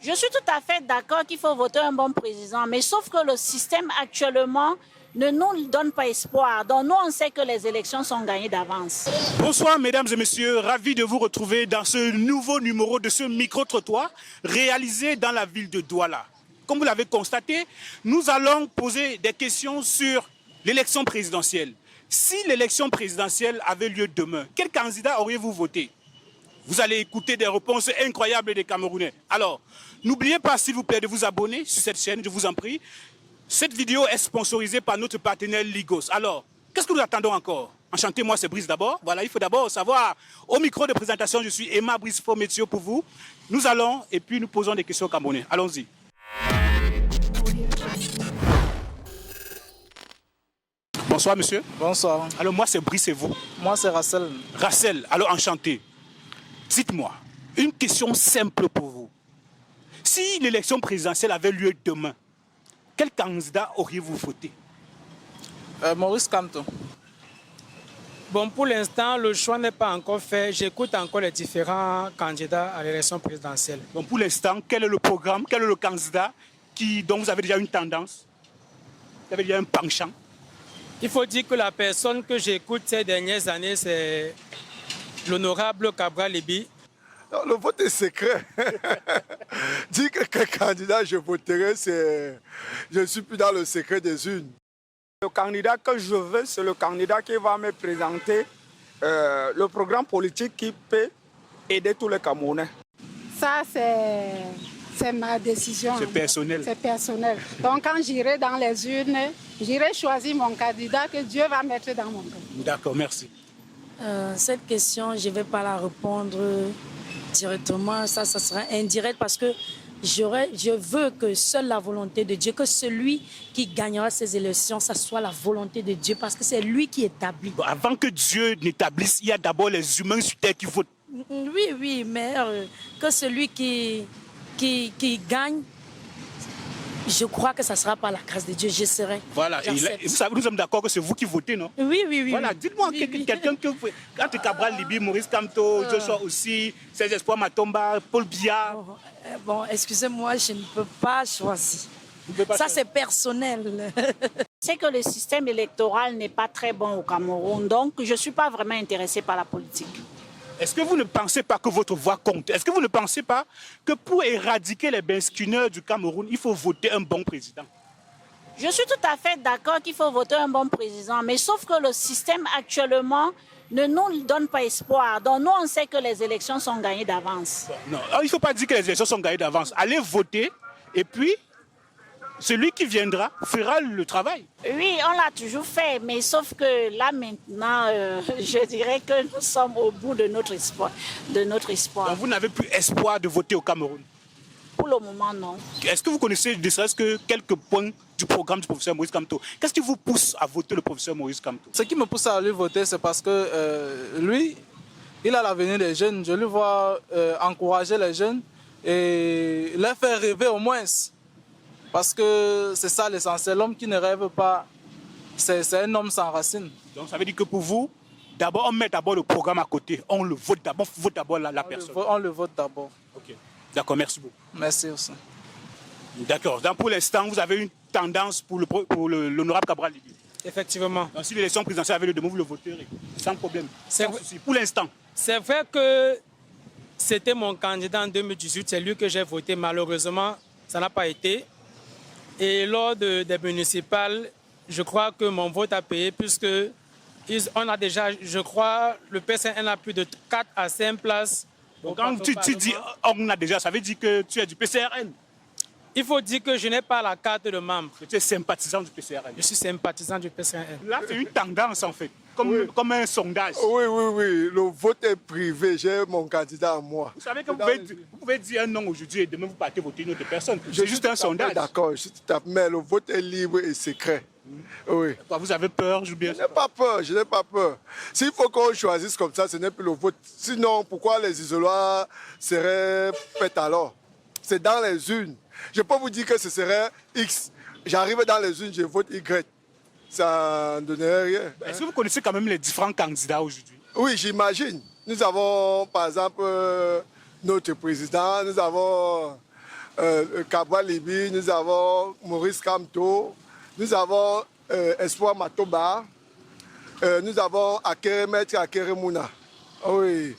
Je suis tout à fait d'accord qu'il faut voter un bon président, mais sauf que le système actuellement ne nous donne pas espoir. Donc nous, on sait que les élections sont gagnées d'avance. Bonsoir mesdames et messieurs, ravi de vous retrouver dans ce nouveau numéro de ce micro-trottoir réalisé dans la ville de Douala. Comme vous l'avez constaté, nous allons poser des questions sur l'élection présidentielle. Si l'élection présidentielle avait lieu demain, quel candidat auriez-vous voté? Vous allez écouter des réponses incroyables des Camerounais. Alors, n'oubliez pas s'il vous plaît de vous abonner sur cette chaîne, je vous en prie. Cette vidéo est sponsorisée par notre partenaire Ligos. Alors, qu'est-ce que nous attendons encore? Enchanté, moi c'est Brice d'abord. Voilà, il faut d'abord savoir, au micro de présentation, je suis Emma Brice Formetio pour vous. Nous allons et puis nous posons des questions aux Camerounais. Allons-y. Bonsoir monsieur. Bonsoir. Alors moi c'est Brice et vous? Moi c'est Racel. Racel, alors enchanté. Dites-moi, une question simple pour vous. Si l'élection présidentielle avait lieu demain, quel candidat auriez-vous voté? Maurice Kamto. Bon, pour l'instant, le choix n'est pas encore fait. J'écoute encore les différents candidats à l'élection présidentielle. Donc pour l'instant, quel est le programme, quel est le candidat dont vous avez déjà une tendance? Vous avez déjà un penchant? Il faut dire que la personne que j'écoute ces dernières années, c'est l'honorable Cabral Libi. Le vote est secret. Dire que quel candidat je voterai, je ne suis plus dans le secret des urnes. Le candidat que je veux, c'est le candidat qui va me présenter le programme politique qui peut aider tous les Camerounais. Ça, c'est ma décision. C'est personnel. C'est personnel. Donc, quand j'irai dans les urnes, j'irai choisir mon candidat que Dieu va mettre dans mon cœur. D'accord, merci. Cette question, je ne vais pas la répondre directement. Ça sera indirect parce que je veux que seule la volonté de Dieu, que celui qui gagnera ces élections, ça soit la volonté de Dieu parce que c'est lui qui établit. Bon, avant que Dieu n'établisse, il y a d'abord les humains sur terre qui votent. Oui, mais que celui qui gagne, je crois que ça sera par la grâce de Dieu, je serai. Voilà, et là, nous sommes d'accord que c'est vous qui votez, non? Oui. Voilà, dites-moi quelqu'un que vous... Entre Cabral Libi, Maurice Kamto, Joshua aussi, Ses Espoirs Matomba, Paul Biya. Bon, excusez-moi, je ne peux pas choisir. Ça, c'est personnel. C'est que le système électoral n'est pas très bon au Cameroun, donc je ne suis pas vraiment intéressée par la politique. Est-ce que vous ne pensez pas que votre voix compte? Est-ce que vous ne pensez pas que pour éradiquer les besquineurs du Cameroun, il faut voter un bon président? Je suis tout à fait d'accord qu'il faut voter un bon président, mais sauf que le système actuellement ne nous donne pas espoir. Donc nous, on sait que les élections sont gagnées d'avance. Non, il ne faut pas dire que les élections sont gagnées d'avance. Allez voter et puis celui qui viendra fera le travail. Oui, on l'a toujours fait, mais sauf que là maintenant, je dirais que nous sommes au bout de notre espoir. Donc vous n'avez plus espoir de voter au Cameroun? Pour le moment, non. Est-ce que vous connaissez ne serait-ce que quelques points du programme du professeur Maurice Kamto? Qu'est-ce qui vous pousse à voter le professeur Maurice Kamto? Ce qui me pousse à lui voter, c'est parce que lui, il a l'avenir des jeunes. Je lui vois encourager les jeunes et les faire rêver au moins. Parce que c'est ça l'essentiel. L'homme qui ne rêve pas, c'est un homme sans racine. Donc ça veut dire que pour vous, d'abord on met d'abord le programme à côté, on le vote d'abord, la personne. On le vote d'abord. Ok. D'accord, merci beaucoup. Merci aussi. D'accord. Donc pour l'instant, vous avez une tendance pour l'honorable Cabral Libi. Effectivement. Donc si l'élection présidentielle avait lieu demain, vous le voterez sans problème. Sans souci. Pour l'instant. C'est vrai que c'était mon candidat en 2018, c'est lui que j'ai voté. Malheureusement, ça n'a pas été. Et lors des municipales, je crois que mon vote a payé puisque on a déjà, je crois, le PCN a plus de 4 à 5 places. Donc quand tu dis on a déjà, ça veut dire que tu es du PCRN? Il faut dire que je n'ai pas la carte de membre. Tu es sympathisant du PCRN? Je suis sympathisant du PCRN. Là, c'est une tendance en fait, comme un sondage. Oui, le vote est privé, j'ai mon candidat à moi. Vous savez que vous pouvez dire un nom aujourd'hui et demain vous partez voter une autre personne. C'est juste un sondage. D'accord, mais le vote est libre et secret. Oui. Vous avez peur, Je n'ai pas peur, je n'ai pas peur. S'il faut qu'on choisisse comme ça, ce n'est plus le vote. Sinon, pourquoi les isoloirs seraient faits alors? C'est dans les urnes. Je peux vous dire que ce serait X. J'arrive dans les urnes, je vote Y. Ça ne donnerait rien. Est-ce que vous connaissez quand même les différents candidats aujourd'hui? Oui, j'imagine. Nous avons, par exemple, notre président, nous avons Cabral Libi, nous avons Maurice Kamto, nous avons Espoir Matoba, nous avons Maître Akere Mouna. Oui,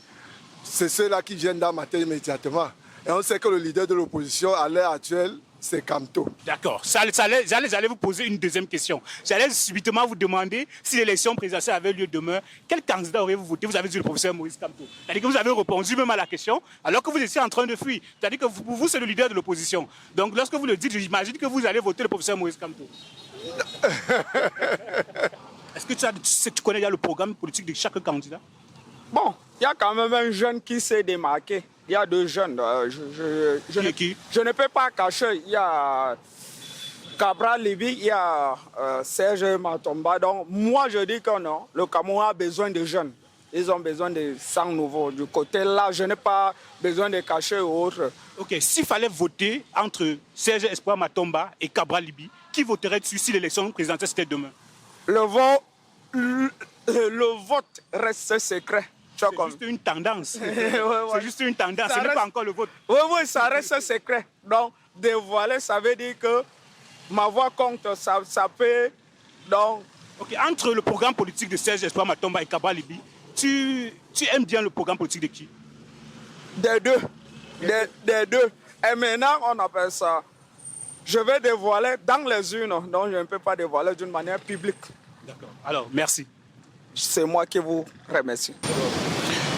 c'est ceux-là qui viennent dans ma tête immédiatement. Et on sait que le leader de l'opposition à l'heure actuelle, c'est Kamto. D'accord. J'allais vous poser une deuxième question. J'allais subitement vous demander si l'élection présidentielle avait lieu demain, quel candidat auriez-vous voté? Vous avez dit le professeur Maurice Kamto. C'est-à-dire que vous avez répondu même à la question alors que vous étiez en train de fuir. C'est-à-dire que pour vous, c'est le leader de l'opposition. Donc lorsque vous le dites, j'imagine que vous allez voter le professeur Maurice Kamto. Est-ce que tu connais déjà le programme politique de chaque candidat? Bon, il y a quand même un jeune qui s'est démarqué. Il y a 2 jeunes. Je ne peux pas cacher. Il y a Cabral Libi, il y a Serge Matomba. Donc, moi, je dis que non. Le Cameroun a besoin de jeunes. Ils ont besoin de sang nouveau. Du côté là, je n'ai pas besoin de cacher ou autre. Ok, s'il fallait voter entre Serge Espoir Matomba et Cabral Libi, qui voterait-tu si l'élection présidentielle c'était demain? Le vote reste secret. C'est juste une tendance. C'est juste une tendance, ce n'est pas encore le vote. Oui, ça reste secret. Donc, dévoiler, ça veut dire que ma voix compte, ça peut... Donc... Ok, entre le programme politique de Serge Espoir Matomba et Cabral Libi, tu aimes bien le programme politique de qui? Des deux. Des deux. Et maintenant, on appelle ça... Je vais dévoiler dans les urnes, donc je ne peux pas dévoiler d'une manière publique. D'accord. Alors, merci. C'est moi qui vous remercie.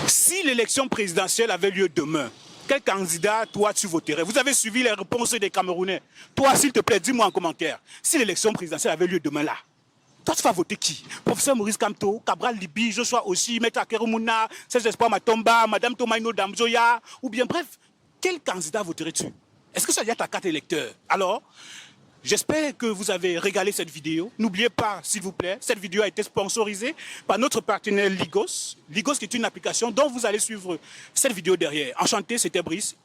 Si l'élection présidentielle avait lieu demain, quel candidat, toi, tu voterais? Vous avez suivi les réponses des Camerounais. Toi, s'il te plaît, dis-moi en commentaire. Si l'élection présidentielle avait lieu demain là, toi, tu vas voter qui? Professeur Maurice Kamto, Cabral Libi, Joshua aussi, Maître Akere Mouna, Serge Espoir Matomba, Madame Tomaino Damzoya, ou bien bref, quel candidat voterais-tu? Est-ce que ça y a ta carte électeur? Alors, j'espère que vous avez régalé cette vidéo. N'oubliez pas, s'il vous plaît, cette vidéo a été sponsorisée par notre partenaire Ligos. Ligos qui est une application dont vous allez suivre cette vidéo derrière. Enchanté, c'était Brice.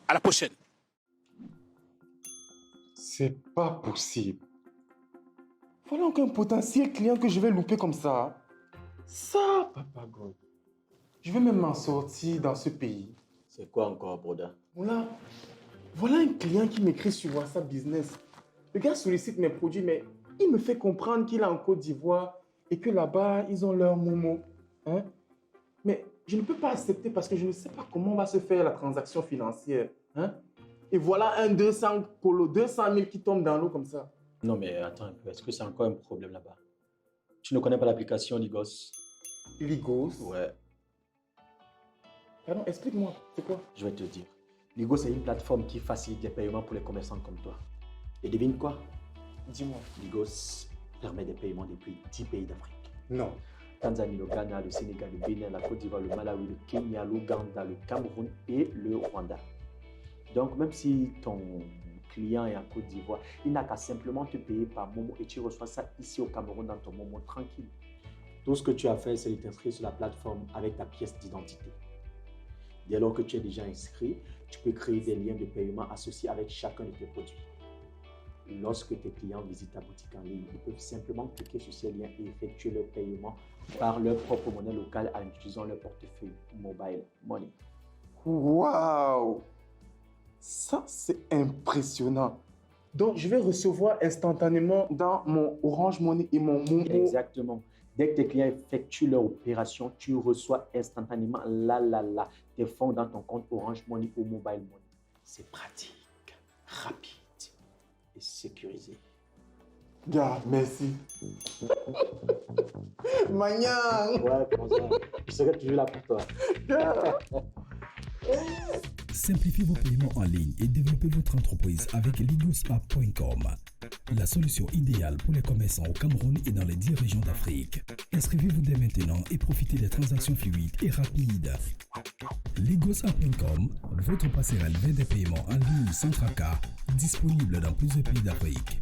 À la prochaine. C'est pas possible. Voilà encore un potentiel client que je vais louper comme ça. Ça, Papa God. Je vais même m'en sortir dans ce pays. C'est quoi encore, Broda? Voilà un client qui m'écrit sur WhatsApp Business. Le gars sollicite mes produits, mais il me fait comprendre qu'il est en Côte d'Ivoire et que là-bas, ils ont leur momo. Hein? Mais je ne peux pas accepter parce que je ne sais pas comment va se faire la transaction financière. Hein? Et voilà un 200 000 qui tombe dans l'eau comme ça. Non, mais attends un peu. Est-ce que c'est encore un problème là-bas? Tu ne connais pas l'application Ligos? Ligos? Ouais. Pardon, explique-moi, c'est quoi? Je vais te dire. Ligos, c'est une plateforme qui facilite les paiements pour les commerçants comme toi. Et devine quoi? Dis-moi. Ligos permet des paiements depuis 10 pays d'Afrique. Non. Tanzanie, le Ghana, le Sénégal, le Bénin, la Côte d'Ivoire, le Malawi, le Kenya, l'Ouganda, le Cameroun et le Rwanda. Donc, même si ton client est en Côte d'Ivoire, il n'a qu'à simplement te payer par Momo et tu reçois ça ici au Cameroun dans ton Momo tranquille. Tout ce que tu as fait, c'est de t'inscrire sur la plateforme avec ta pièce d'identité. Dès lors que tu es déjà inscrit, tu peux créer des liens de paiement associés avec chacun de tes produits. Lorsque tes clients visitent ta boutique en ligne, ils peuvent simplement cliquer sur ces liens et effectuer leur paiement par leur propre monnaie locale en utilisant leur portefeuille Mobile Money. Waouh! Ça, c'est impressionnant. Donc, je vais recevoir instantanément dans mon Orange Money et mon Momo. Exactement. Dès que tes clients effectuent leur opération, tu reçois instantanément tes fonds dans ton compte Orange Money ou Mobile Money. C'est pratique, rapide et sécurisé. Gars, merci. Magnan! Ouais, comme ça. Je serai toujours là pour toi. Simplifiez vos paiements en ligne et développez votre entreprise avec ligosapp.com. La solution idéale pour les commerçants au Cameroun et dans les 10 régions d'Afrique. Inscrivez-vous dès maintenant et profitez des transactions fluides et rapides. Ligosapp.com, votre passerelle vers des paiements en ligne sans tracas, disponible dans plusieurs pays d'Afrique.